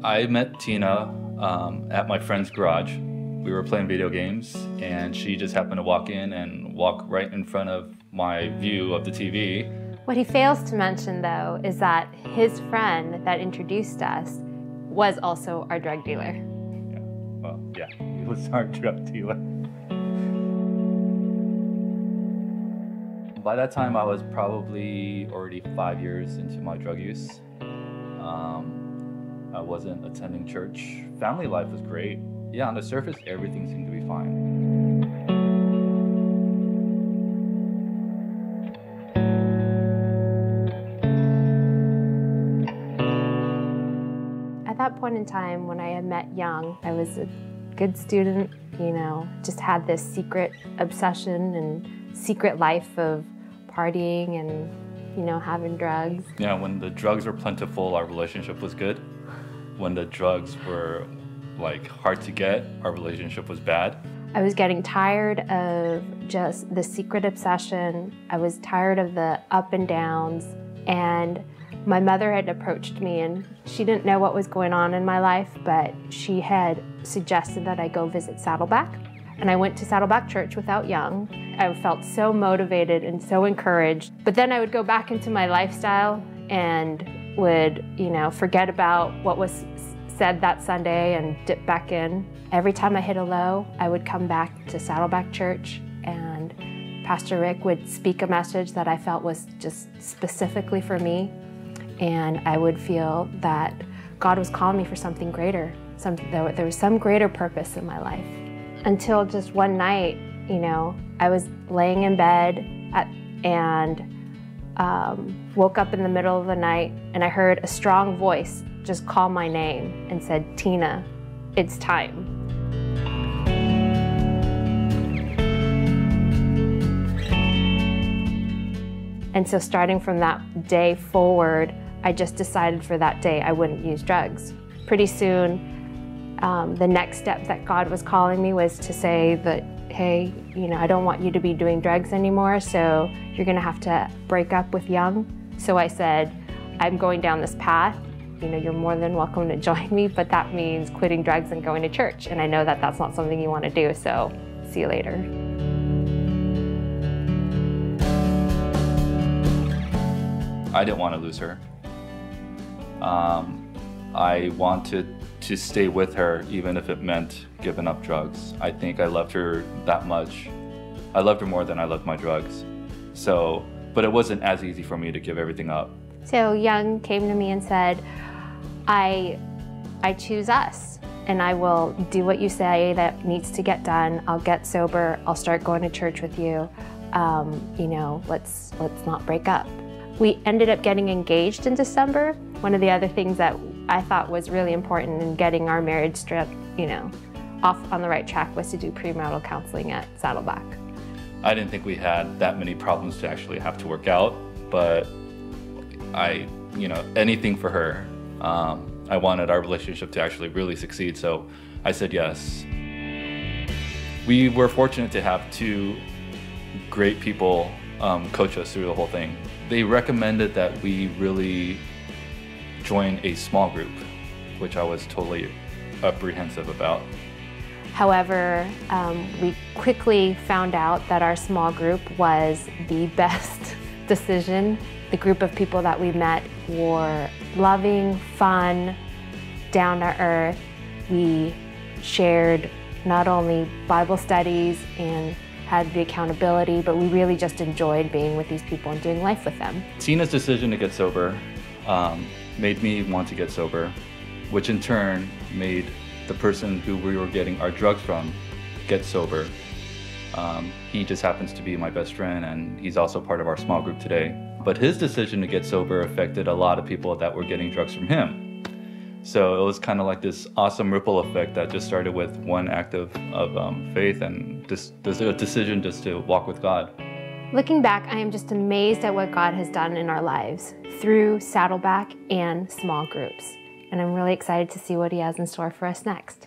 I met Tina at my friend's garage. We were playing video games, and she just happened to walk in and walk right in front of my view of the TV. What he fails to mention, though, is that his friend that introduced us was also our drug dealer. Yeah, he was our drug dealer. By that time, I was probably already 5 years into my drug use. I wasn't attending church. Family life was great. Yeah, on the surface, everything seemed to be fine. At that point in time, when I had met Young, I was a good student, just had this secret obsession and secret life of partying and, having drugs. Yeah, when the drugs were plentiful, our relationship was good. When the drugs were hard to get, our relationship was bad. I was getting tired of just the secret obsession. I was tired of the up and downs, and my mother had approached me, and she didn't know what was going on in my life, but she had suggested that I go visit Saddleback. And I went to Saddleback Church without Young. I felt so motivated and so encouraged. But then I would go back into my lifestyle and would, forget about what was said that Sunday and dip back in. Every time I hit a low, I would come back to Saddleback Church, and Pastor Rick would speak a message that I felt was just specifically for me. And I would feel that God was calling me for something greater. There was some greater purpose in my life. Until just one night, I was laying in bed and woke up in the middle of the night, and I heard a strong voice just call my name and said, "Tina, it's time." And so starting from that day forward, I just decided for that day I wouldn't use drugs. Pretty soon, the next step that God was calling me was to say that, hey, I don't want you to be doing drugs anymore, so you're gonna have to break up with Young. So I said, I'm going down this path. You're more than welcome to join me, but that means quitting drugs and going to church. And I know that that's not something you want to do, so see you later. I didn't want to lose her. I wanted to stay with her, even if it meant giving up drugs. I think I loved her that much. I loved her more than I loved my drugs. But it wasn't as easy for me to give everything up. So Young came to me and said, I choose us, and I will do what you say that needs to get done. I'll get sober. I'll start going to church with you. Let's not break up. We ended up getting engaged in December. One of the other things that I thought was really important in getting our marriage off on the right track was to do premarital counseling at Saddleback. I didn't think we had that many problems to actually have to work out, but anything for her. I wanted our relationship to actually really succeed, so I said yes. We were fortunate to have two great people coach us through the whole thing. They recommended that we really join a small group, which I was totally apprehensive about. However, we quickly found out that our small group was the best decision. The group of people that we met were loving, fun, down to earth. We shared not only Bible studies and had the accountability, but we really just enjoyed being with these people and doing life with them. Tina's decision to get sober made me want to get sober, which in turn made the person who we were getting our drugs from get sober. He just happens to be my best friend, and he's also part of our small group today. But his decision to get sober affected a lot of people that were getting drugs from him. So it was kind of like this awesome ripple effect that just started with one act of faith and there's a decision just to walk with God. Looking back, I am just amazed at what God has done in our lives through Saddleback and small groups. And I'm really excited to see what He has in store for us next.